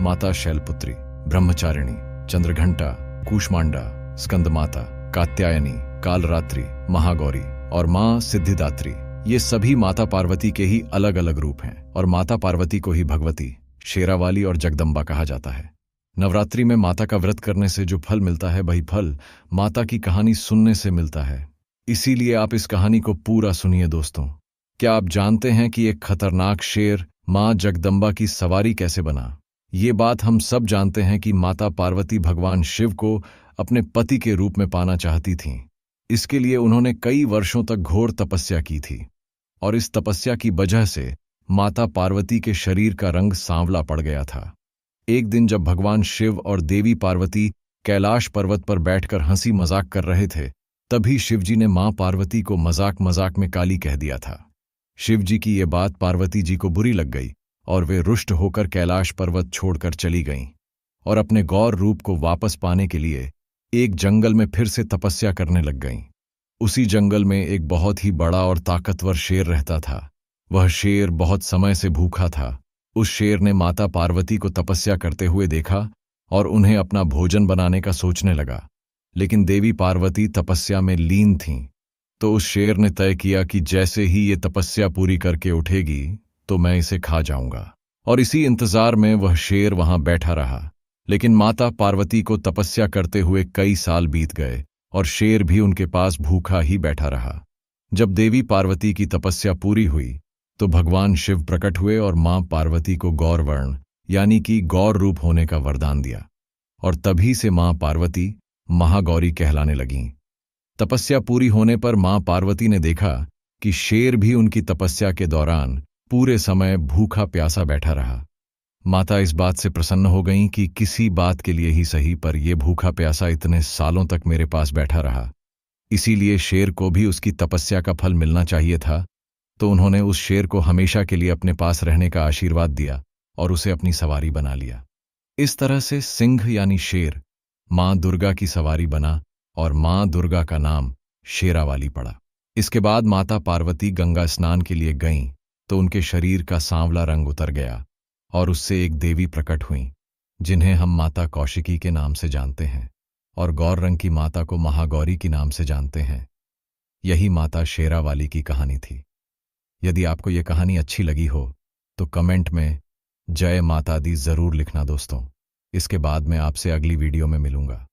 माता शैलपुत्री, ब्रह्मचारिणी, चंद्रघंटा, कूष्मांडा, स्कंदमाता, कात्यायनी, कालरात्रि, महागौरी और मां सिद्धिदात्री, ये सभी माता पार्वती के ही अलग अलग रूप हैं और माता पार्वती को ही भगवती, शेरावाली और जगदम्बा कहा जाता है। नवरात्रि में माता का व्रत करने से जो फल मिलता है वही फल माता की कहानी सुनने से मिलता है। इसीलिए आप इस कहानी को पूरा सुनिए दोस्तों। क्या आप जानते हैं कि एक खतरनाक शेर मां जगदम्बा की सवारी कैसे बना? ये बात हम सब जानते हैं कि माता पार्वती भगवान शिव को अपने पति के रूप में पाना चाहती थीं। इसके लिए उन्होंने कई वर्षों तक घोर तपस्या की थी और इस तपस्या की वजह से माता पार्वती के शरीर का रंग सांवला पड़ गया था। एक दिन जब भगवान शिव और देवी पार्वती कैलाश पर्वत पर बैठकर हंसी मजाक कर रहे थे, तभी शिवजी ने मां पार्वती को मजाक मजाक में काली कह दिया था। शिवजी की ये बात पार्वती जी को बुरी लग गई और वे रुष्ट होकर कैलाश पर्वत छोड़कर चली गईं और अपने गौर रूप को वापस पाने के लिए एक जंगल में फिर से तपस्या करने लग गईं। उसी जंगल में एक बहुत ही बड़ा और ताकतवर शेर रहता था। वह शेर बहुत समय से भूखा था। उस शेर ने माता पार्वती को तपस्या करते हुए देखा और उन्हें अपना भोजन बनाने का सोचने लगा, लेकिन देवी पार्वती तपस्या में लीन थीं। तो उस शेर ने तय किया कि जैसे ही ये तपस्या पूरी करके उठेगी तो मैं इसे खा जाऊंगा, और इसी इंतजार में वह शेर वहां बैठा रहा। लेकिन माता पार्वती को तपस्या करते हुए कई साल बीत गए और शेर भी उनके पास भूखा ही बैठा रहा। जब देवी पार्वती की तपस्या पूरी हुई तो भगवान शिव प्रकट हुए और मां पार्वती को गौरवर्ण यानी कि गौर रूप होने का वरदान दिया, और तभी से मां पार्वती महागौरी कहलाने लगीं। तपस्या पूरी होने पर मां पार्वती ने देखा कि शेर भी उनकी तपस्या के दौरान पूरे समय भूखा प्यासा बैठा रहा। माता इस बात से प्रसन्न हो गईं कि किसी बात के लिए ही सही पर यह भूखा प्यासा इतने सालों तक मेरे पास बैठा रहा, इसीलिए शेर को भी उसकी तपस्या का फल मिलना चाहिए था। तो उन्होंने उस शेर को हमेशा के लिए अपने पास रहने का आशीर्वाद दिया और उसे अपनी सवारी बना लिया। इस तरह से सिंह यानी शेर मां दुर्गा की सवारी बना और मां दुर्गा का नाम शेरावाली पड़ा। इसके बाद माता पार्वती गंगा स्नान के लिए गईं तो उनके शरीर का सांवला रंग उतर गया और उससे एक देवी प्रकट हुईं, जिन्हें हम माता कौशिकी के नाम से जानते हैं और गौर रंग की माता को महागौरी के नाम से जानते हैं। यही माता शेरावाली की कहानी थी। यदि आपको ये कहानी अच्छी लगी हो तो कमेंट में जय माता दी जरूर लिखना दोस्तों। इसके बाद मैं आपसे अगली वीडियो में मिलूंगा।